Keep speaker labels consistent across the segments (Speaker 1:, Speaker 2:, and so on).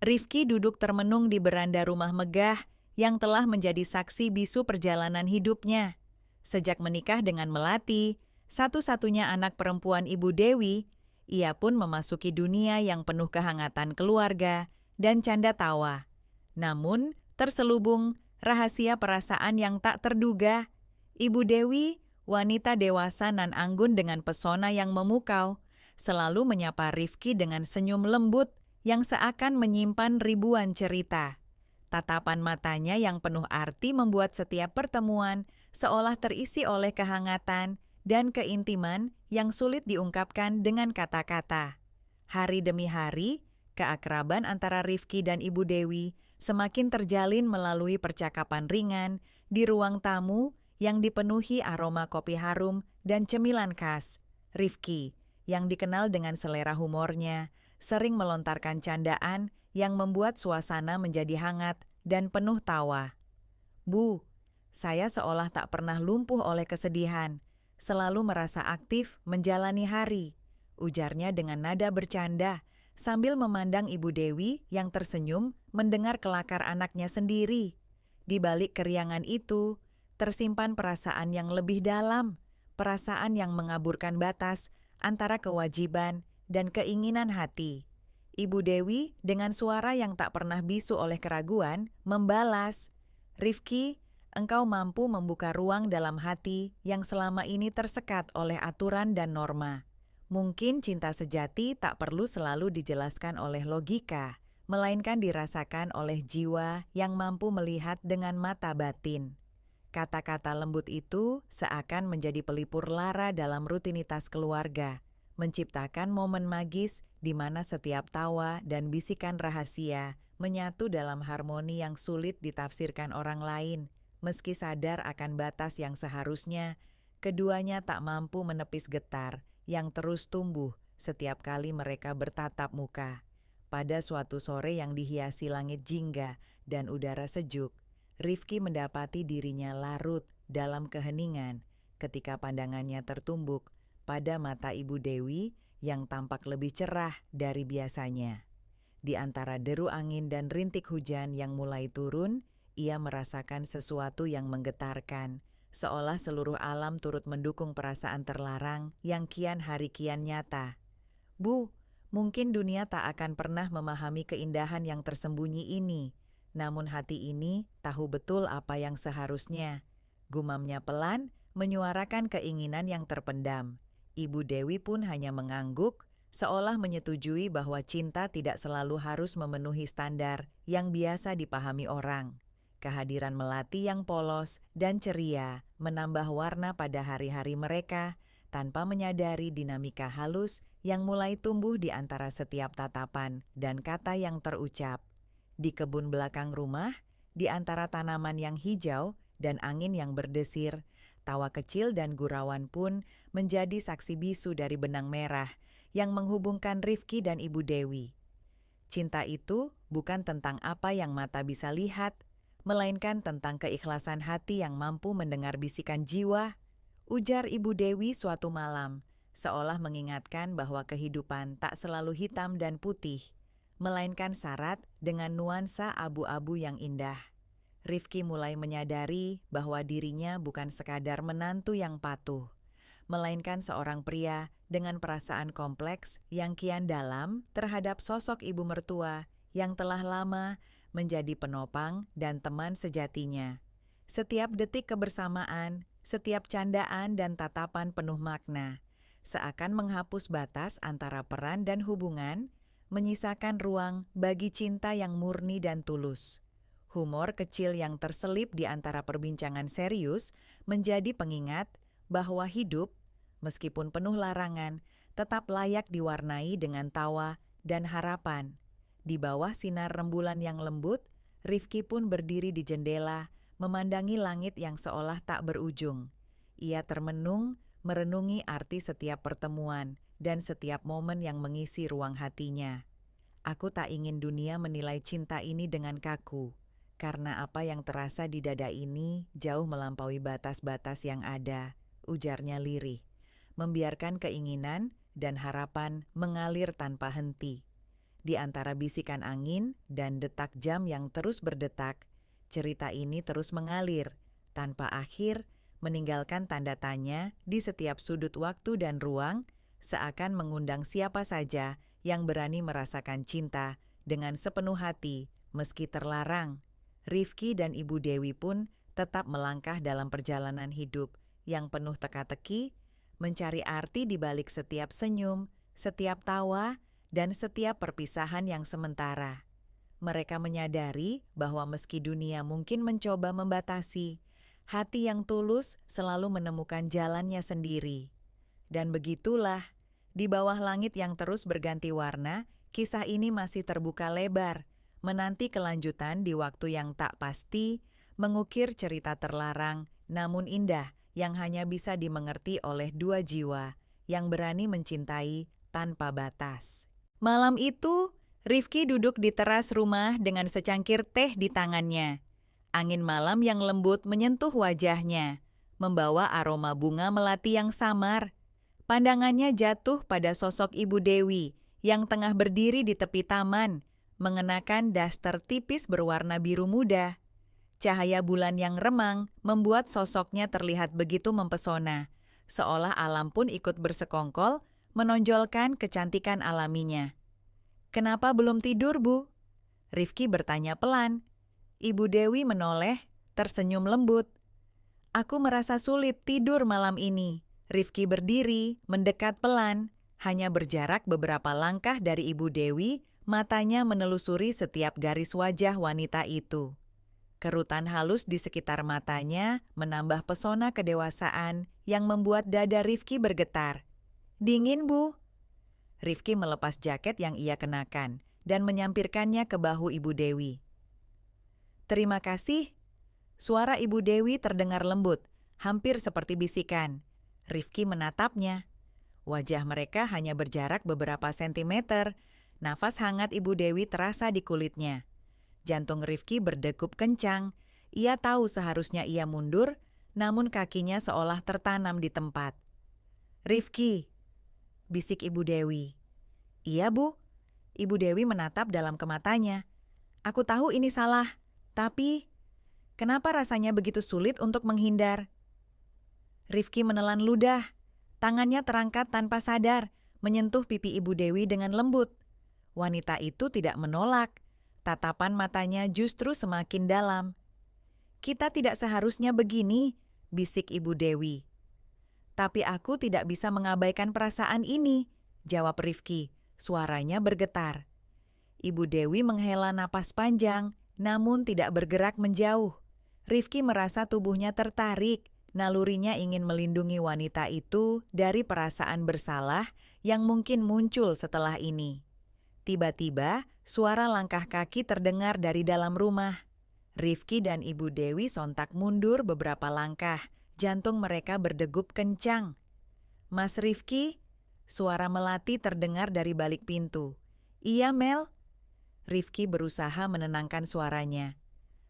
Speaker 1: Rifki duduk termenung di beranda rumah megah yang telah menjadi saksi bisu perjalanan hidupnya. Sejak menikah dengan Melati, satu-satunya anak perempuan Ibu Dewi, ia pun memasuki dunia yang penuh kehangatan keluarga dan canda tawa. Namun, terselubung rahasia perasaan yang tak terduga. Ibu Dewi, wanita dewasa nan anggun dengan pesona yang memukau, selalu menyapa Rifki dengan senyum lembut yang seakan menyimpan ribuan cerita. Tatapan matanya yang penuh arti membuat setiap pertemuan seolah terisi oleh kehangatan dan keintiman yang sulit diungkapkan dengan kata-kata. Hari demi hari, keakraban antara Rifki dan Ibu Dewi semakin terjalin melalui percakapan ringan di ruang tamu yang dipenuhi aroma kopi harum dan cemilan khas. Rifki, yang dikenal dengan selera humornya, sering melontarkan candaan yang membuat suasana menjadi hangat dan penuh tawa. "Bu, saya seolah tak pernah lumpuh oleh kesedihan, selalu merasa aktif menjalani hari," ujarnya dengan nada bercanda sambil memandang Ibu Dewi yang tersenyum mendengar kelakar anaknya sendiri. Di balik keriangan itu, tersimpan perasaan yang lebih dalam, perasaan yang mengaburkan batas antara kewajiban dan keinginan hati. Ibu Dewi dengan suara yang tak pernah bisu oleh keraguan membalas, "Rifki, engkau mampu membuka ruang dalam hati yang selama ini tersekat oleh aturan dan norma. Mungkin cinta sejati tak perlu selalu dijelaskan oleh logika, melainkan dirasakan oleh jiwa yang mampu melihat dengan mata batin." Kata-kata lembut itu seakan menjadi pelipur lara dalam rutinitas keluarga, menciptakan momen magis di mana setiap tawa dan bisikan rahasia menyatu dalam harmoni yang sulit ditafsirkan orang lain. Meski sadar akan batas yang seharusnya, keduanya tak mampu menepis getar yang terus tumbuh setiap kali mereka bertatap muka. Pada suatu sore yang dihiasi langit jingga dan udara sejuk, Rifki mendapati dirinya larut dalam keheningan ketika pandangannya tertumbuk pada mata Ibu Dewi yang tampak lebih cerah dari biasanya. Di antara deru angin dan rintik hujan yang mulai turun, ia merasakan sesuatu yang menggetarkan, seolah seluruh alam turut mendukung perasaan terlarang yang kian hari kian nyata. "Bu, mungkin dunia tak akan pernah memahami keindahan yang tersembunyi ini, namun hati ini tahu betul apa yang seharusnya," gumamnya pelan, menyuarakan keinginan yang terpendam. Ibu Dewi pun hanya mengangguk, seolah menyetujui bahwa cinta tidak selalu harus memenuhi standar yang biasa dipahami orang. Kehadiran Melati yang polos dan ceria menambah warna pada hari-hari mereka, tanpa menyadari dinamika halus yang mulai tumbuh di antara setiap tatapan dan kata yang terucap. Di kebun belakang rumah, di antara tanaman yang hijau dan angin yang berdesir, tawa kecil dan gurauan pun menjadi saksi bisu dari benang merah yang menghubungkan Rifki dan Ibu Dewi. Cinta itu bukan tentang apa yang mata bisa lihat, melainkan tentang keikhlasan hati yang mampu mendengar bisikan jiwa, ujar Ibu Dewi suatu malam, seolah mengingatkan bahwa kehidupan tak selalu hitam dan putih, melainkan syarat dengan nuansa abu-abu yang indah. Rifki mulai menyadari bahwa dirinya bukan sekadar menantu yang patuh, melainkan seorang pria dengan perasaan kompleks yang kian dalam terhadap sosok ibu mertua yang telah lama menjadi penopang dan teman sejatinya. Setiap detik kebersamaan, setiap candaan dan tatapan penuh makna, seakan menghapus batas antara peran dan hubungan, menyisakan ruang bagi cinta yang murni dan tulus. Humor kecil yang terselip di antara perbincangan serius menjadi pengingat bahwa hidup, meskipun penuh larangan, tetap layak diwarnai dengan tawa dan harapan. Di bawah sinar rembulan yang lembut, Rifki pun berdiri di jendela, memandangi langit yang seolah tak berujung. Ia termenung, merenungi arti setiap pertemuan dan setiap momen yang mengisi ruang hatinya. "Aku tak ingin dunia menilai cinta ini dengan kaku, karena apa yang terasa di dada ini jauh melampaui batas-batas yang ada," ujarnya lirih, membiarkan keinginan dan harapan mengalir tanpa henti. Di antara bisikan angin dan detak jam yang terus berdetak, cerita ini terus mengalir, tanpa akhir, meninggalkan tanda tanya di setiap sudut waktu dan ruang, seakan mengundang siapa saja yang berani merasakan cinta dengan sepenuh hati, meski terlarang. Rifki dan Ibu Dewi pun tetap melangkah dalam perjalanan hidup yang penuh teka-teki, mencari arti di balik setiap senyum, setiap tawa, dan setiap perpisahan yang sementara. Mereka menyadari bahwa meski dunia mungkin mencoba membatasi, hati yang tulus selalu menemukan jalannya sendiri. Dan begitulah, di bawah langit yang terus berganti warna, kisah ini masih terbuka lebar, menanti kelanjutan di waktu yang tak pasti, mengukir cerita terlarang namun indah yang hanya bisa dimengerti oleh dua jiwa yang berani mencintai tanpa batas. Malam itu, Rifki duduk di teras rumah dengan secangkir teh di tangannya. Angin malam yang lembut menyentuh wajahnya, membawa aroma bunga melati yang samar. Pandangannya jatuh pada sosok Ibu Dewi yang tengah berdiri di tepi taman, mengenakan daster tipis berwarna biru muda. Cahaya bulan yang remang membuat sosoknya terlihat begitu mempesona, seolah alam pun ikut bersekongkol, menonjolkan kecantikan alaminya. "Kenapa belum tidur, Bu?" Rifki bertanya pelan. Ibu Dewi menoleh, tersenyum lembut. "Aku merasa sulit tidur malam ini." Rifki berdiri, mendekat pelan, hanya berjarak beberapa langkah dari Ibu Dewi, matanya menelusuri setiap garis wajah wanita itu. Kerutan halus di sekitar matanya menambah pesona kedewasaan yang membuat dada Rifki bergetar. "Dingin, Bu." Rifki melepas jaket yang ia kenakan dan menyampirkannya ke bahu Ibu Dewi. "Terima kasih." Suara Ibu Dewi terdengar lembut, hampir seperti bisikan. Rifki menatapnya. Wajah mereka hanya berjarak beberapa sentimeter. Nafas hangat Ibu Dewi terasa di kulitnya. Jantung Rifki berdegup kencang. Ia tahu seharusnya ia mundur, namun kakinya seolah tertanam di tempat. "Rifki," bisik Ibu Dewi. "Iya, Bu." Ibu Dewi menatap dalam ke matanya. "Aku tahu ini salah, tapi kenapa rasanya begitu sulit untuk menghindar?" Rifki menelan ludah. Tangannya terangkat tanpa sadar, menyentuh pipi Ibu Dewi dengan lembut. Wanita itu tidak menolak. Tatapan matanya justru semakin dalam. "Kita tidak seharusnya begini," bisik Ibu Dewi. "Tapi aku tidak bisa mengabaikan perasaan ini," jawab Rifki. Suaranya bergetar. Ibu Dewi menghela napas panjang, namun tidak bergerak menjauh. Rifki merasa tubuhnya tertarik, nalurinya ingin melindungi wanita itu dari perasaan bersalah yang mungkin muncul setelah ini. Tiba-tiba, suara langkah kaki terdengar dari dalam rumah. Rifki dan Ibu Dewi sontak mundur beberapa langkah, jantung mereka berdegup kencang. "Mas Rifki?" Suara melati terdengar dari balik pintu. "Iya, Mel." Rifki berusaha menenangkan suaranya.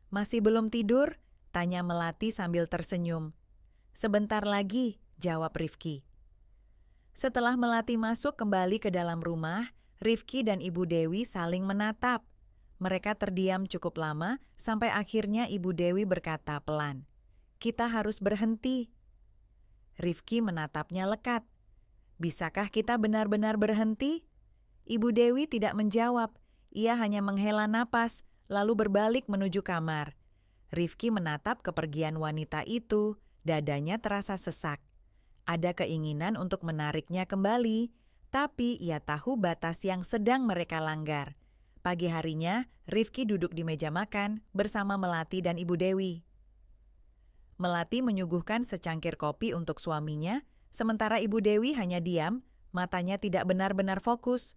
Speaker 1: "Masih belum tidur?" tanya melati sambil tersenyum. "Sebentar lagi," jawab Rifki. Setelah melati masuk kembali ke dalam rumah, Rifki dan Ibu Dewi saling menatap. Mereka terdiam cukup lama sampai akhirnya Ibu Dewi berkata pelan, "Kita harus berhenti." Rifki menatapnya lekat. "Bisakah kita benar-benar berhenti?" Ibu Dewi tidak menjawab. Ia hanya menghela napas, lalu berbalik menuju kamar. Rifki menatap kepergian wanita itu, dadanya terasa sesak. Ada keinginan untuk menariknya kembali, tapi ia tahu batas yang sedang mereka langgar. Pagi harinya, Rifki duduk di meja makan bersama Melati dan Ibu Dewi. Melati menyuguhkan secangkir kopi untuk suaminya, sementara Ibu Dewi hanya diam, matanya tidak benar-benar fokus.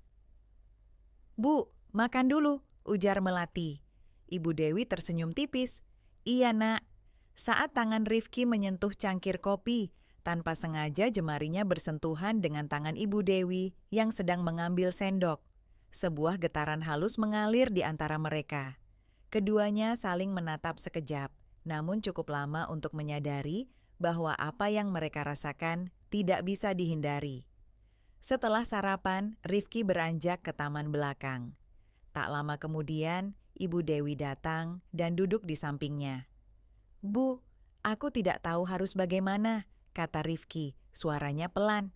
Speaker 1: "Bu, makan dulu," ujar Melati. Ibu Dewi tersenyum tipis. "Iya, Nak." Saat tangan Rifki menyentuh cangkir kopi, tanpa sengaja jemarinya bersentuhan dengan tangan Ibu Dewi yang sedang mengambil sendok. Sebuah getaran halus mengalir di antara mereka. Keduanya saling menatap sekejap, namun cukup lama untuk menyadari bahwa apa yang mereka rasakan tidak bisa dihindari. Setelah sarapan, Rifki beranjak ke taman belakang. Tak lama kemudian, Ibu Dewi datang dan duduk di sampingnya. "Bu, aku tidak tahu harus bagaimana," kata Rifki, suaranya pelan.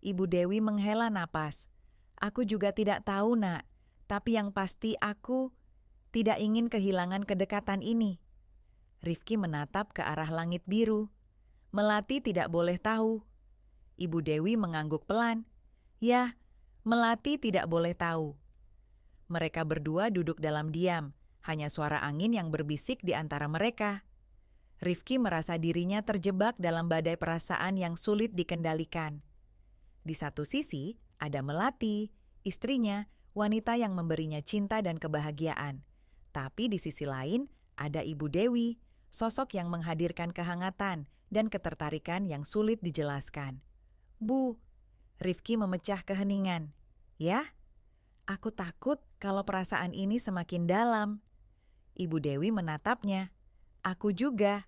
Speaker 1: Ibu Dewi menghela napas. "Aku juga tidak tahu, Nak. Tapi yang pasti aku tidak ingin kehilangan kedekatan ini." Rifki menatap ke arah langit biru. "Melati tidak boleh tahu." Ibu Dewi mengangguk pelan. "Ya, Melati tidak boleh tahu." Mereka berdua duduk dalam diam, hanya suara angin yang berbisik di antara mereka. Rifki merasa dirinya terjebak dalam badai perasaan yang sulit dikendalikan. Di satu sisi, ada Melati, istrinya, wanita yang memberinya cinta dan kebahagiaan. Tapi di sisi lain, ada Ibu Dewi, sosok yang menghadirkan kehangatan dan ketertarikan yang sulit dijelaskan. "Bu," Rifki memecah keheningan. "Ya? Aku takut kalau perasaan ini semakin dalam." Ibu Dewi menatapnya. "Aku juga."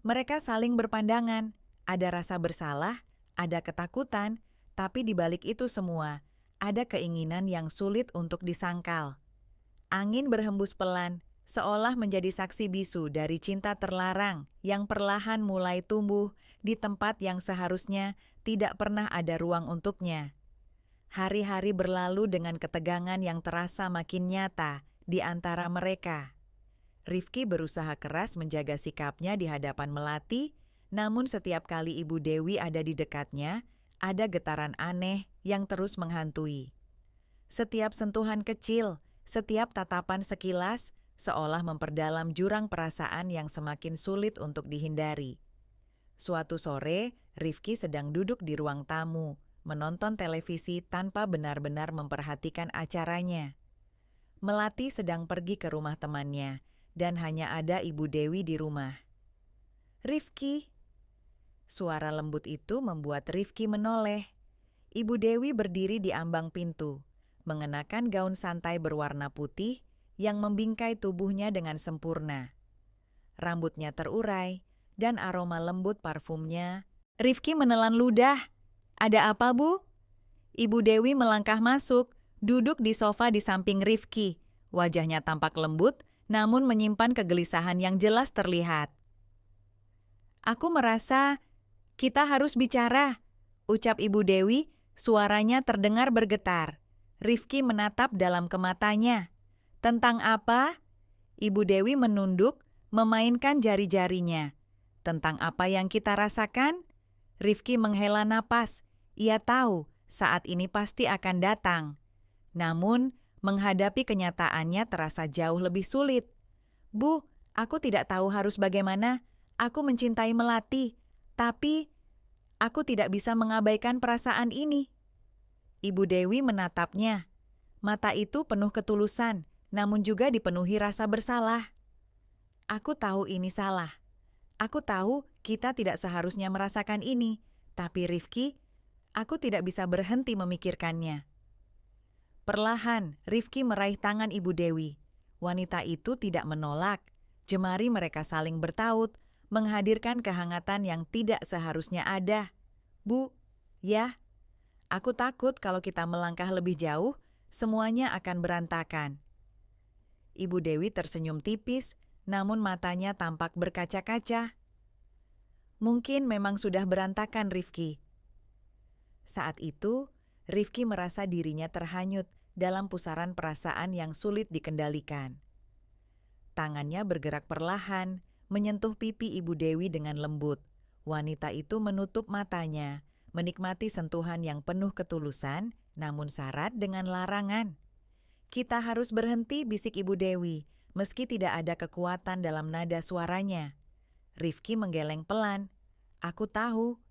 Speaker 1: Mereka saling berpandangan. Ada rasa bersalah, ada ketakutan, tapi di balik itu semua, ada keinginan yang sulit untuk disangkal. Angin berhembus pelan, seolah menjadi saksi bisu dari cinta terlarang yang perlahan mulai tumbuh di tempat yang seharusnya tidak pernah ada ruang untuknya. Hari-hari berlalu dengan ketegangan yang terasa makin nyata di antara mereka. Rifki berusaha keras menjaga sikapnya di hadapan Melati, namun setiap kali Ibu Dewi ada di dekatnya, ada getaran aneh yang terus menghantui. Setiap sentuhan kecil, setiap tatapan sekilas, seolah memperdalam jurang perasaan yang semakin sulit untuk dihindari. Suatu sore, Rifki sedang duduk di ruang tamu, menonton televisi tanpa benar-benar memperhatikan acaranya. Melati sedang pergi ke rumah temannya, dan hanya ada Ibu Dewi di rumah. "Rifki." Suara lembut itu membuat Rifki menoleh. Ibu Dewi berdiri di ambang pintu, mengenakan gaun santai berwarna putih yang membingkai tubuhnya dengan sempurna. Rambutnya terurai, dan aroma lembut parfumnya. Rifki menelan ludah. "Ada apa, Bu?" Ibu Dewi melangkah masuk, duduk di sofa di samping Rifki. Wajahnya tampak lembut, namun menyimpan kegelisahan yang jelas terlihat. "Aku merasa kita harus bicara," ucap Ibu Dewi, suaranya terdengar bergetar. Rifki menatap dalam ke matanya. "Tentang apa?" Ibu Dewi menunduk, memainkan jari-jarinya. "Tentang apa yang kita rasakan?" Rifki menghela napas. Ia tahu saat ini pasti akan datang. Namun, menghadapi kenyataannya terasa jauh lebih sulit. "Bu, aku tidak tahu harus bagaimana. Aku mencintai Melati, tapi aku tidak bisa mengabaikan perasaan ini." Ibu Dewi menatapnya. Mata itu penuh ketulusan, namun juga dipenuhi rasa bersalah. "Aku tahu ini salah. Aku tahu kita tidak seharusnya merasakan ini. Tapi Rifki, aku tidak bisa berhenti memikirkannya." Perlahan, Rifki meraih tangan Ibu Dewi. Wanita itu tidak menolak. Jemari mereka saling bertaut, menghadirkan kehangatan yang tidak seharusnya ada. "Bu, ya, aku takut kalau kita melangkah lebih jauh, semuanya akan berantakan." Ibu Dewi tersenyum tipis, namun matanya tampak berkaca-kaca. "Mungkin memang sudah berantakan, Rifki." Saat itu, Rifki merasa dirinya terhanyut dalam pusaran perasaan yang sulit dikendalikan. Tangannya bergerak perlahan, menyentuh pipi Ibu Dewi dengan lembut. Wanita itu menutup matanya, menikmati sentuhan yang penuh ketulusan, namun syarat dengan larangan. "Kita harus berhenti," bisik Ibu Dewi, meski tidak ada kekuatan dalam nada suaranya. Rifki menggeleng pelan. "Aku tahu,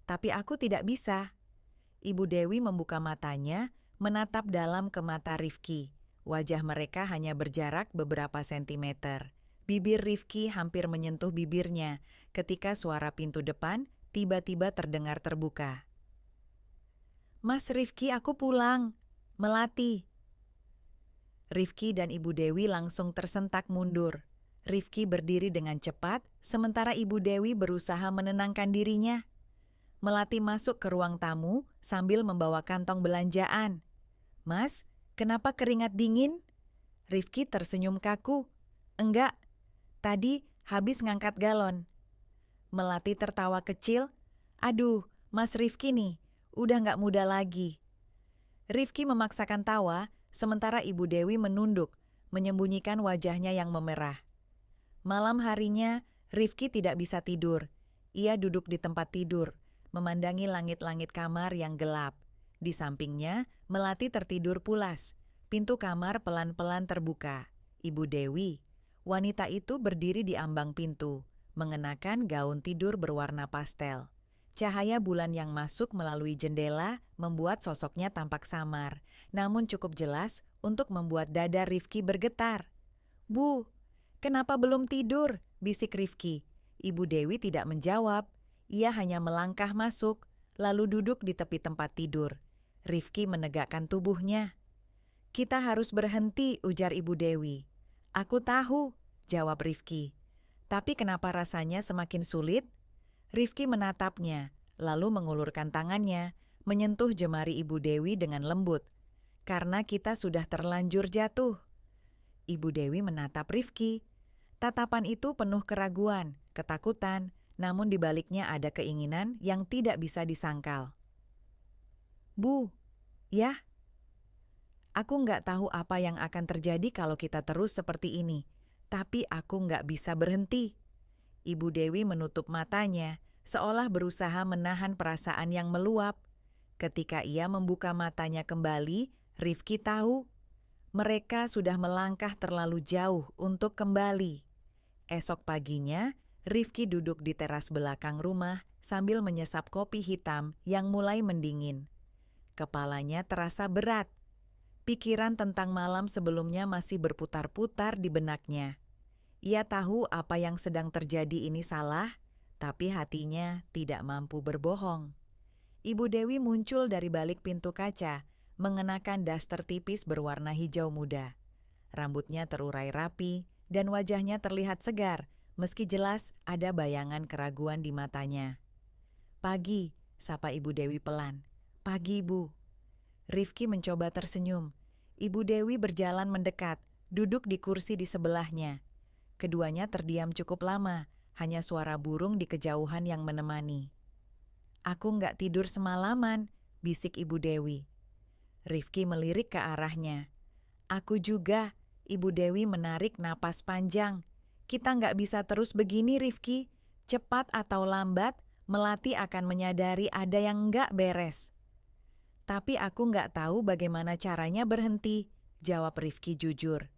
Speaker 1: tapi aku tidak bisa." Ibu Dewi membuka matanya, menatap dalam ke mata Rifki. Wajah mereka hanya berjarak beberapa sentimeter. Bibir Rifki hampir menyentuh bibirnya ketika suara pintu depan tiba-tiba terdengar terbuka. "Mas Rifki, aku pulang. Melati." Rifki dan Ibu Dewi langsung tersentak mundur. Rifki berdiri dengan cepat, sementara Ibu Dewi berusaha menenangkan dirinya. Melati masuk ke ruang tamu sambil membawa kantong belanjaan. "Mas, kenapa keringat dingin?" Rifki tersenyum kaku. Enggak, tadi habis ngangkat galon. Melati tertawa kecil. Aduh, Mas Rifki nih, udah nggak muda lagi. Rifki memaksakan tawa, sementara Ibu Dewi menunduk, menyembunyikan wajahnya yang memerah. Malam harinya, Rifki tidak bisa tidur. Ia duduk di tempat tidur, memandangi langit-langit kamar yang gelap. Di sampingnya, Melati tertidur pulas. Pintu kamar pelan-pelan terbuka. Ibu Dewi, wanita itu berdiri di ambang pintu, mengenakan gaun tidur berwarna pastel. Cahaya bulan yang masuk melalui jendela membuat sosoknya tampak samar, namun cukup jelas untuk membuat dada Rifki bergetar. "Bu, kenapa belum tidur?" bisik Rifki. Ibu Dewi tidak menjawab. Ia hanya melangkah masuk, lalu duduk di tepi tempat tidur. Rifki menegakkan tubuhnya. "Kita harus berhenti," ujar Ibu Dewi. "Aku tahu," jawab Rifki. "Tapi kenapa rasanya semakin sulit?" Rifki menatapnya, lalu mengulurkan tangannya, menyentuh jemari Ibu Dewi dengan lembut. "Karena kita sudah terlanjur jatuh." Ibu Dewi menatap Rifki. Tatapan itu penuh keraguan, ketakutan, namun di baliknya ada keinginan yang tidak bisa disangkal. "Bu, ya? Aku nggak tahu apa yang akan terjadi kalau kita terus seperti ini, tapi aku nggak bisa berhenti." Ibu Dewi menutup matanya, seolah berusaha menahan perasaan yang meluap. Ketika ia membuka matanya kembali, Rifki tahu mereka sudah melangkah terlalu jauh untuk kembali. Esok paginya, Rifki duduk di teras belakang rumah sambil menyesap kopi hitam yang mulai mendingin. Kepalanya terasa berat. Pikiran tentang malam sebelumnya masih berputar-putar di benaknya. Ia tahu apa yang sedang terjadi ini salah, tapi hatinya tidak mampu berbohong. Ibu Dewi muncul dari balik pintu kaca, mengenakan daster tipis berwarna hijau muda. Rambutnya terurai rapi, dan wajahnya terlihat segar, meski jelas ada bayangan keraguan di matanya. "Pagi," sapa Ibu Dewi pelan. "Pagi, Bu." Rifki mencoba tersenyum. Ibu Dewi berjalan mendekat, duduk di kursi di sebelahnya. Keduanya terdiam cukup lama, hanya suara burung di kejauhan yang menemani. "Aku nggak tidur semalaman," bisik Ibu Dewi. Rifki melirik ke arahnya. "Aku juga." Ibu Dewi menarik napas panjang. "Kita nggak bisa terus begini, Rifki. Cepat atau lambat, Melati akan menyadari ada yang nggak beres." "Tapi aku nggak tahu bagaimana caranya berhenti," jawab Rifki jujur.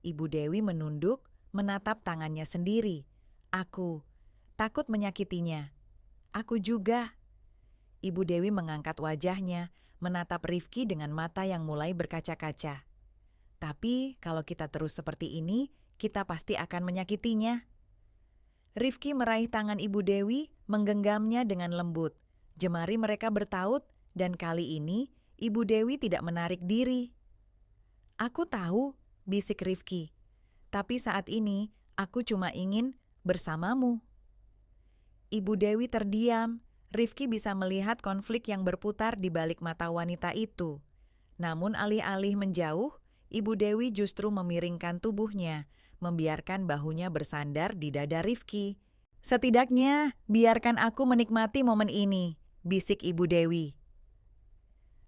Speaker 1: Ibu Dewi menunduk, menatap tangannya sendiri. "Aku takut menyakitinya." "Aku juga." Ibu Dewi mengangkat wajahnya, menatap Rifki dengan mata yang mulai berkaca-kaca. "Tapi kalau kita terus seperti ini, kita pasti akan menyakitinya." Rifki meraih tangan Ibu Dewi, menggenggamnya dengan lembut. Jemari mereka bertaut, dan kali ini Ibu Dewi tidak menarik diri. "Aku tahu," bisik Rifki. "Tapi saat ini aku cuma ingin bersamamu." Ibu Dewi terdiam. Rifki bisa melihat konflik yang berputar di balik mata wanita itu. Namun alih-alih menjauh, Ibu Dewi justru memiringkan tubuhnya, membiarkan bahunya bersandar di dada Rifki. "Setidaknya, biarkan aku menikmati momen ini," bisik Ibu Dewi.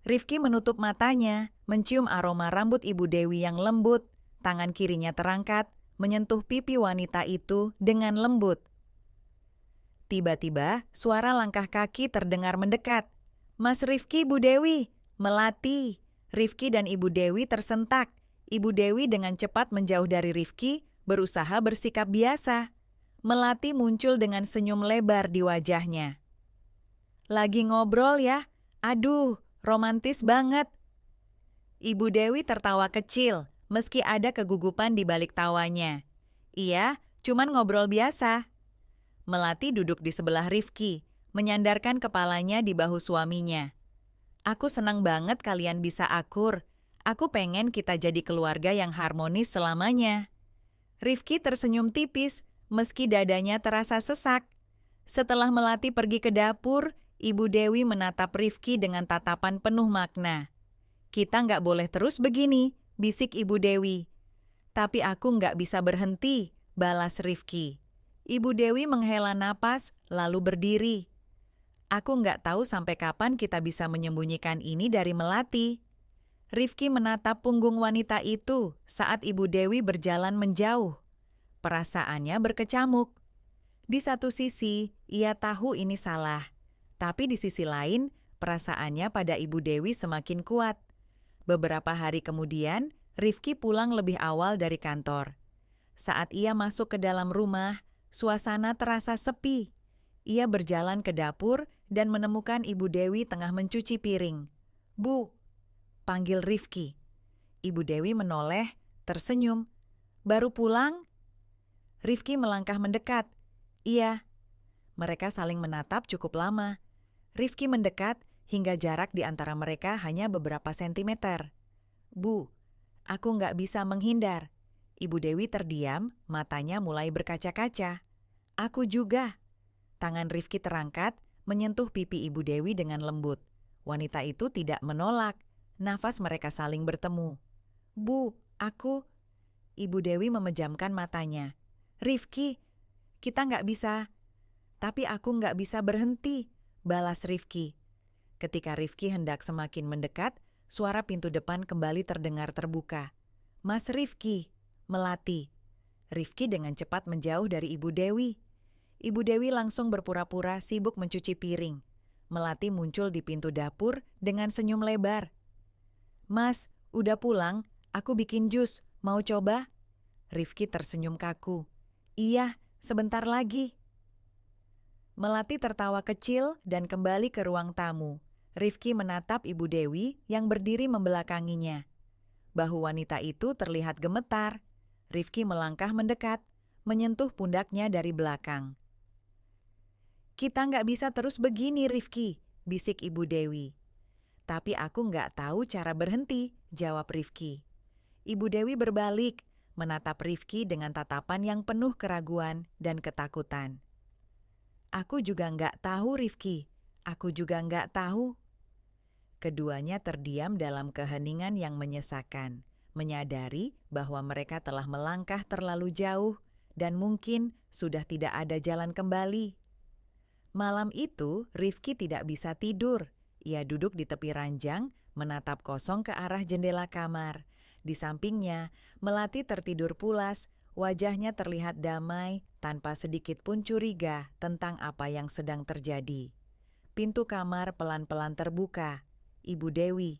Speaker 1: Rifki menutup matanya, mencium aroma rambut Ibu Dewi yang lembut. Tangan kirinya terangkat, menyentuh pipi wanita itu dengan lembut. Tiba-tiba, suara langkah kaki terdengar mendekat. "Mas Rifki, Bu Dewi, Melati." Rifki dan Ibu Dewi tersentak. Ibu Dewi dengan cepat menjauh dari Rifki, berusaha bersikap biasa. Melati muncul dengan senyum lebar di wajahnya. "Lagi ngobrol ya? Aduh, romantis banget." Ibu Dewi tertawa kecil, meski ada kegugupan di balik tawanya. "Iya, cuman ngobrol biasa." Melati duduk di sebelah Rifki, menyandarkan kepalanya di bahu suaminya. "Aku senang banget kalian bisa akur. Aku pengen kita jadi keluarga yang harmonis selamanya." Rifki tersenyum tipis, meski dadanya terasa sesak. Setelah Melati pergi ke dapur, Ibu Dewi menatap Rifki dengan tatapan penuh makna. "Kita nggak boleh terus begini," bisik Ibu Dewi. Tapi aku nggak bisa berhenti, balas Rifki. Ibu Dewi menghela napas, lalu berdiri. Aku nggak tahu sampai kapan kita bisa menyembunyikan ini dari Melati. Rifki menatap punggung wanita itu saat Ibu Dewi berjalan menjauh. Perasaannya berkecamuk. Di satu sisi, ia tahu ini salah. Tapi di sisi lain, perasaannya pada Ibu Dewi semakin kuat. Beberapa hari kemudian, Rifki pulang lebih awal dari kantor. Saat ia masuk ke dalam rumah, suasana terasa sepi. Ia berjalan ke dapur dan menemukan Ibu Dewi tengah mencuci piring. "Bu," panggil Rifki. Ibu Dewi menoleh, tersenyum. "Baru pulang?" Rifki melangkah mendekat. "Iya." Mereka saling menatap cukup lama. Rifki mendekat hingga jarak di antara mereka hanya beberapa sentimeter. "Bu, aku nggak bisa menghindar." Ibu Dewi terdiam, matanya mulai berkaca-kaca. "Aku juga." Tangan Rifki terangkat, menyentuh pipi Ibu Dewi dengan lembut. Wanita itu tidak menolak. Nafas mereka saling bertemu. "Bu, aku..." Ibu Dewi memejamkan matanya. "Rifki, kita nggak bisa..." "Tapi aku nggak bisa berhenti," balas Rifki. Ketika Rifki hendak semakin mendekat, suara pintu depan kembali terdengar terbuka. "Mas Rifki," Melati. Rifki dengan cepat menjauh dari Ibu Dewi. Ibu Dewi langsung berpura-pura sibuk mencuci piring. Melati muncul di pintu dapur dengan senyum lebar. "Mas, udah pulang? Aku bikin jus. Mau coba?" Rifki tersenyum kaku. "Iya, sebentar lagi." Melati tertawa kecil dan kembali ke ruang tamu. Rifki menatap Ibu Dewi yang berdiri membelakanginya. Bahu wanita itu terlihat gemetar. Rifki melangkah mendekat, menyentuh pundaknya dari belakang. "Kita nggak bisa terus begini, Rifki," bisik Ibu Dewi. "Tapi aku nggak tahu cara berhenti," jawab Rifki. Ibu Dewi berbalik, menatap Rifki dengan tatapan yang penuh keraguan dan ketakutan. "Aku juga nggak tahu, Rifki. Aku juga nggak tahu." Keduanya terdiam dalam keheningan yang menyesakan, menyadari bahwa mereka telah melangkah terlalu jauh dan mungkin sudah tidak ada jalan kembali. Malam itu, Rifki tidak bisa tidur. Ia duduk di tepi ranjang, menatap kosong ke arah jendela kamar. Di sampingnya, Melati tertidur pulas, wajahnya terlihat damai tanpa sedikit pun curiga tentang apa yang sedang terjadi. Pintu kamar pelan-pelan terbuka. Ibu Dewi.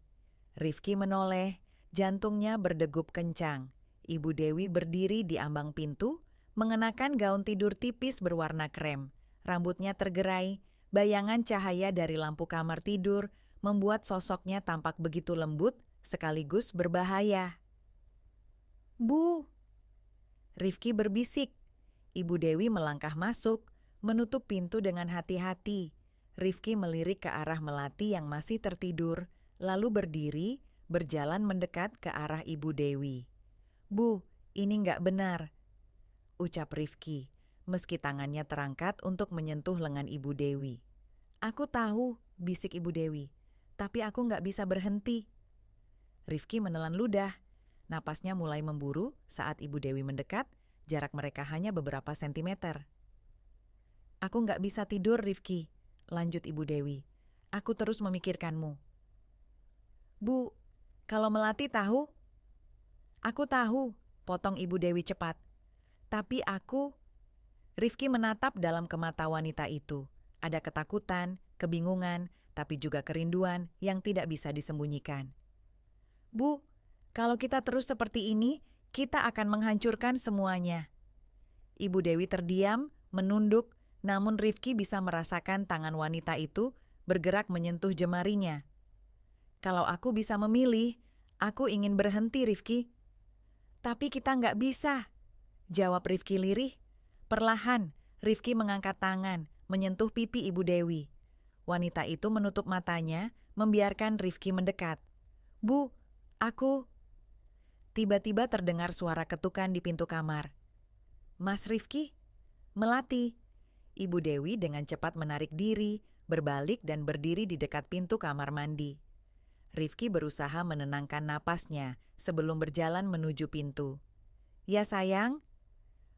Speaker 1: Rifki menoleh, jantungnya berdegup kencang. Ibu Dewi berdiri di ambang pintu, mengenakan gaun tidur tipis berwarna krem. Rambutnya tergerai, bayangan cahaya dari lampu kamar tidur membuat sosoknya tampak begitu lembut sekaligus berbahaya. "Bu!" Rifki berbisik. Ibu Dewi melangkah masuk, menutup pintu dengan hati-hati. Rifki melirik ke arah Melati yang masih tertidur, lalu berdiri, berjalan mendekat ke arah Ibu Dewi. "Bu, ini nggak benar," ucap Rifki, meski tangannya terangkat untuk menyentuh lengan Ibu Dewi. "Aku tahu," bisik Ibu Dewi, "tapi aku nggak bisa berhenti." Rifki menelan ludah. Napasnya mulai memburu saat Ibu Dewi mendekat, jarak mereka hanya beberapa sentimeter. "Aku nggak bisa tidur, Rifki," lanjut Ibu Dewi. "Aku terus memikirkanmu." "Bu, kalau Melati tahu..." "Aku tahu," potong Ibu Dewi cepat. "Tapi aku..." Rifki menatap dalam kemata wanita itu. Ada ketakutan, kebingungan, tapi juga kerinduan yang tidak bisa disembunyikan. "Bu, kalau kita terus seperti ini, kita akan menghancurkan semuanya." Ibu Dewi terdiam, menunduk, namun Rifki bisa merasakan tangan wanita itu bergerak menyentuh jemarinya. "Kalau aku bisa memilih, aku ingin berhenti, Rifki." "Tapi kita nggak bisa," jawab Rifki lirih. Perlahan, Rifki mengangkat tangan, menyentuh pipi Ibu Dewi. Wanita itu menutup matanya, membiarkan Rifki mendekat. "Bu, aku..." Tiba-tiba terdengar suara ketukan di pintu kamar. "Mas Rifki?" "Melati." Ibu Dewi dengan cepat menarik diri, berbalik dan berdiri di dekat pintu kamar mandi. Rifki berusaha menenangkan napasnya sebelum berjalan menuju pintu. Ya sayang?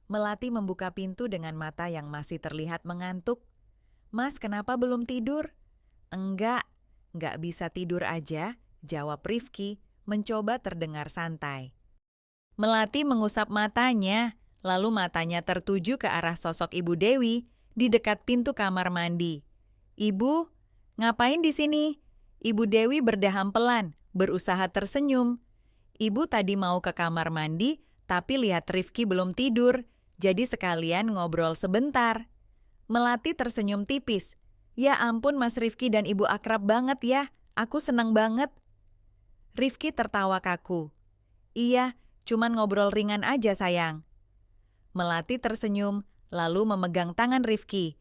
Speaker 1: Melati membuka pintu dengan mata yang masih terlihat mengantuk. Mas, kenapa belum tidur? Enggak bisa tidur aja, jawab Rifki, mencoba terdengar santai. Melati mengusap matanya, lalu matanya tertuju ke arah sosok Ibu Dewi di dekat pintu kamar mandi. Ibu, ngapain di sini? Ibu Dewi berdaham pelan, berusaha tersenyum. Ibu tadi mau ke kamar mandi, tapi lihat Rifki belum tidur, jadi sekalian ngobrol sebentar. Melati tersenyum tipis. Ya ampun Mas Rifki dan Ibu akrab banget ya, aku senang banget. Rifki tertawa kaku. Iya, cuman ngobrol ringan aja sayang. Melati tersenyum, lalu memegang tangan Rifki.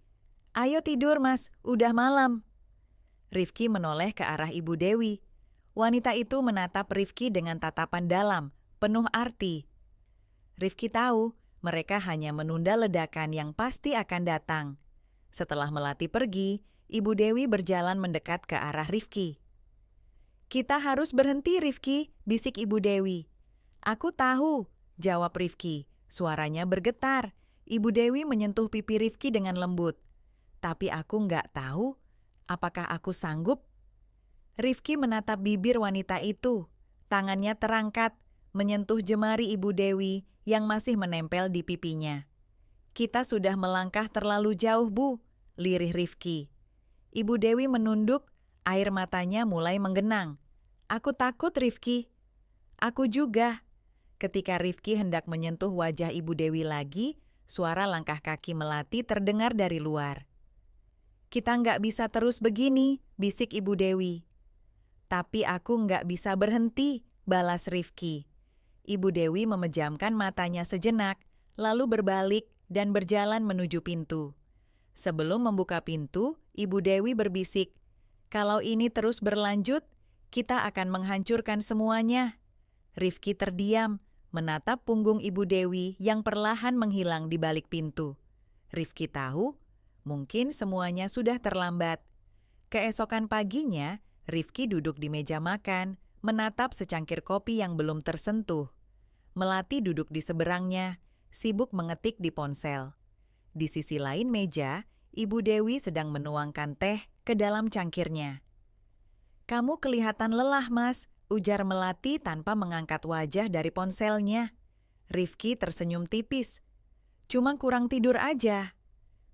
Speaker 1: Ayo tidur mas, udah malam. Rifki menoleh ke arah Ibu Dewi. Wanita itu menatap Rifki dengan tatapan dalam, penuh arti. Rifki tahu mereka hanya menunda ledakan yang pasti akan datang. Setelah Melati pergi, Ibu Dewi berjalan mendekat ke arah Rifki. Kita harus berhenti Rifki, bisik Ibu Dewi. Aku tahu, jawab Rifki. Suaranya bergetar. Ibu Dewi menyentuh pipi Rifki dengan lembut. Tapi aku nggak tahu, apakah aku sanggup? Rifki menatap bibir wanita itu. Tangannya terangkat, menyentuh jemari Ibu Dewi yang masih menempel di pipinya. Kita sudah melangkah terlalu jauh, Bu, lirih Rifki. Ibu Dewi menunduk, air matanya mulai menggenang. Aku takut, Rifki. Aku juga. Ketika Rifki hendak menyentuh wajah Ibu Dewi lagi, suara langkah kaki Melati terdengar dari luar. Kita nggak bisa terus begini, bisik Ibu Dewi. Tapi aku nggak bisa berhenti, balas Rifki. Ibu Dewi memejamkan matanya sejenak, lalu berbalik dan berjalan menuju pintu. Sebelum membuka pintu, Ibu Dewi berbisik, kalau ini terus berlanjut, kita akan menghancurkan semuanya. Rifki terdiam, menatap punggung Ibu Dewi yang perlahan menghilang di balik pintu. Rifki tahu, mungkin semuanya sudah terlambat. Keesokan paginya, Rifki duduk di meja makan, menatap secangkir kopi yang belum tersentuh. Melati duduk di seberangnya, sibuk mengetik di ponsel. Di sisi lain meja, Ibu Dewi sedang menuangkan teh ke dalam cangkirnya. Kamu kelihatan lelah, Mas, ujar Melati tanpa mengangkat wajah dari ponselnya. Rifki tersenyum tipis. Cuma kurang tidur aja.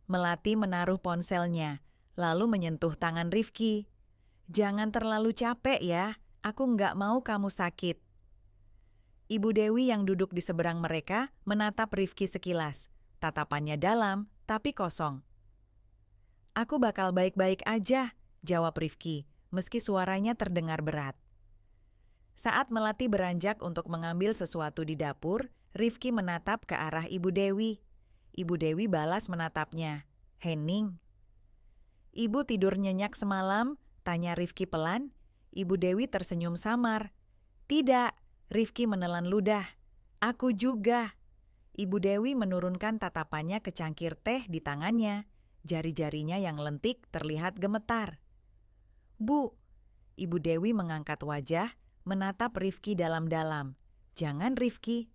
Speaker 1: Melati menaruh ponselnya, lalu menyentuh tangan Rifki. Jangan terlalu capek ya, aku nggak mau kamu sakit. Ibu Dewi yang duduk di seberang mereka menatap Rifki sekilas. Tatapannya dalam, tapi kosong. Aku bakal baik-baik aja, jawab Rifki, meski suaranya terdengar berat. Saat Melati beranjak untuk mengambil sesuatu di dapur, Rifki menatap ke arah Ibu Dewi. Ibu Dewi balas menatapnya. Hening. Ibu tidur nyenyak semalam? Tanya Rifki pelan. Ibu Dewi tersenyum samar. Tidak, Rifki menelan ludah. Aku juga. Ibu Dewi menurunkan tatapannya ke cangkir teh di tangannya. Jari-jarinya yang lentik terlihat gemetar. Bu, Ibu Dewi mengangkat wajah, menatap Rifki dalam-dalam. Jangan Rifki.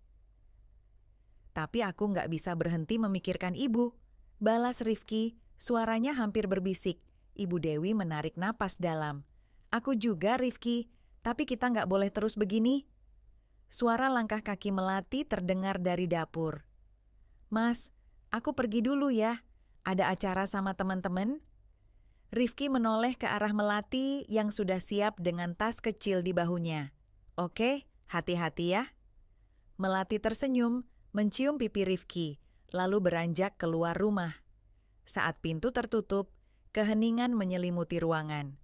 Speaker 1: Tapi aku nggak bisa berhenti memikirkan ibu. Balas Rifki, suaranya hampir berbisik. Ibu Dewi menarik napas dalam. Aku juga Rifki, tapi kita nggak boleh terus begini. Suara langkah kaki Melati terdengar dari dapur. Mas, aku pergi dulu ya. Ada acara sama teman-teman? Rifki menoleh ke arah Melati yang sudah siap dengan tas kecil di bahunya. Oke, hati-hati ya. Melati tersenyum, mencium pipi Rifki, lalu beranjak keluar rumah. Saat pintu tertutup, keheningan menyelimuti ruangan.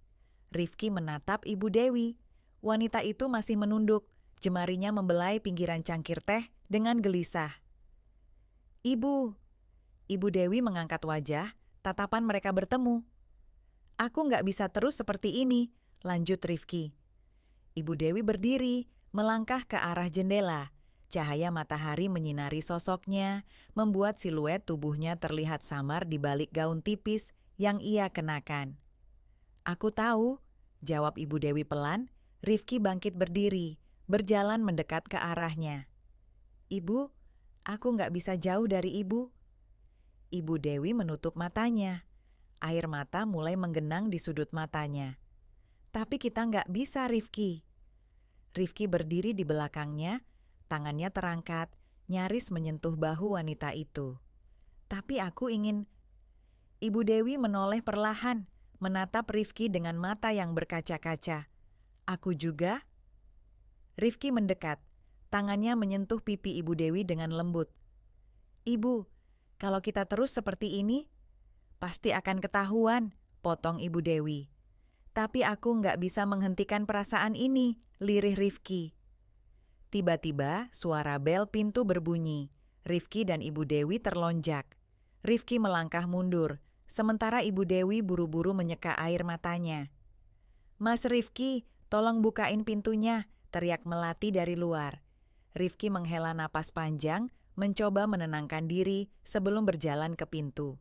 Speaker 1: Rifki menatap Ibu Dewi. Wanita itu masih menunduk, jemarinya membelai pinggiran cangkir teh dengan gelisah. Ibu. Ibu Dewi mengangkat wajah, tatapan mereka bertemu. Aku nggak bisa terus seperti ini, lanjut Rifki. Ibu Dewi berdiri, melangkah ke arah jendela. Cahaya matahari menyinari sosoknya, membuat siluet tubuhnya terlihat samar di balik gaun tipis yang ia kenakan. Aku tahu, jawab Ibu Dewi pelan. Rifki bangkit berdiri, berjalan mendekat ke arahnya. Ibu, Aku nggak bisa jauh dari ibu. Ibu Dewi menutup matanya. Air mata mulai menggenang di sudut matanya. Tapi kita nggak bisa, Rifki. Rifki berdiri di belakangnya, tangannya terangkat, nyaris menyentuh bahu wanita itu. Tapi aku ingin... Ibu Dewi menoleh perlahan, menatap Rifki dengan mata yang berkaca-kaca. Aku juga? Rifki mendekat, tangannya menyentuh pipi Ibu Dewi dengan lembut. Ibu, kalau kita terus seperti ini, pasti akan ketahuan, potong Ibu Dewi. Tapi aku nggak bisa menghentikan perasaan ini, lirih Rifki. Tiba-tiba suara bel pintu berbunyi. Rifki dan Ibu Dewi terlonjak. Rifki melangkah mundur, sementara Ibu Dewi buru-buru menyeka air matanya. Mas Rifki, tolong bukain pintunya, teriak Melati dari luar. Rifki menghela napas panjang, mencoba menenangkan diri sebelum berjalan ke pintu.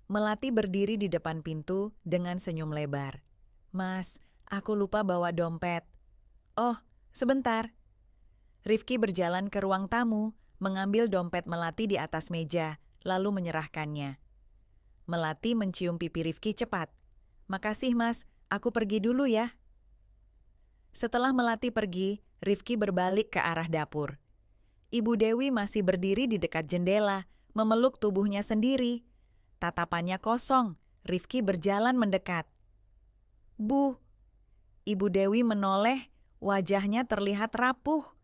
Speaker 1: Melati berdiri di depan pintu dengan senyum lebar. Mas, aku lupa bawa dompet. Oh, sebentar. Rifki berjalan ke ruang tamu, mengambil dompet Melati di atas meja, lalu menyerahkannya. Melati mencium pipi Rifki cepat. Makasih mas, aku pergi dulu ya. Setelah Melati pergi, Rifki berbalik ke arah dapur. Ibu Dewi masih berdiri di dekat jendela, memeluk tubuhnya sendiri. Tatapannya kosong, Rifki berjalan mendekat. Bu, Ibu Dewi menoleh, wajahnya terlihat rapuh.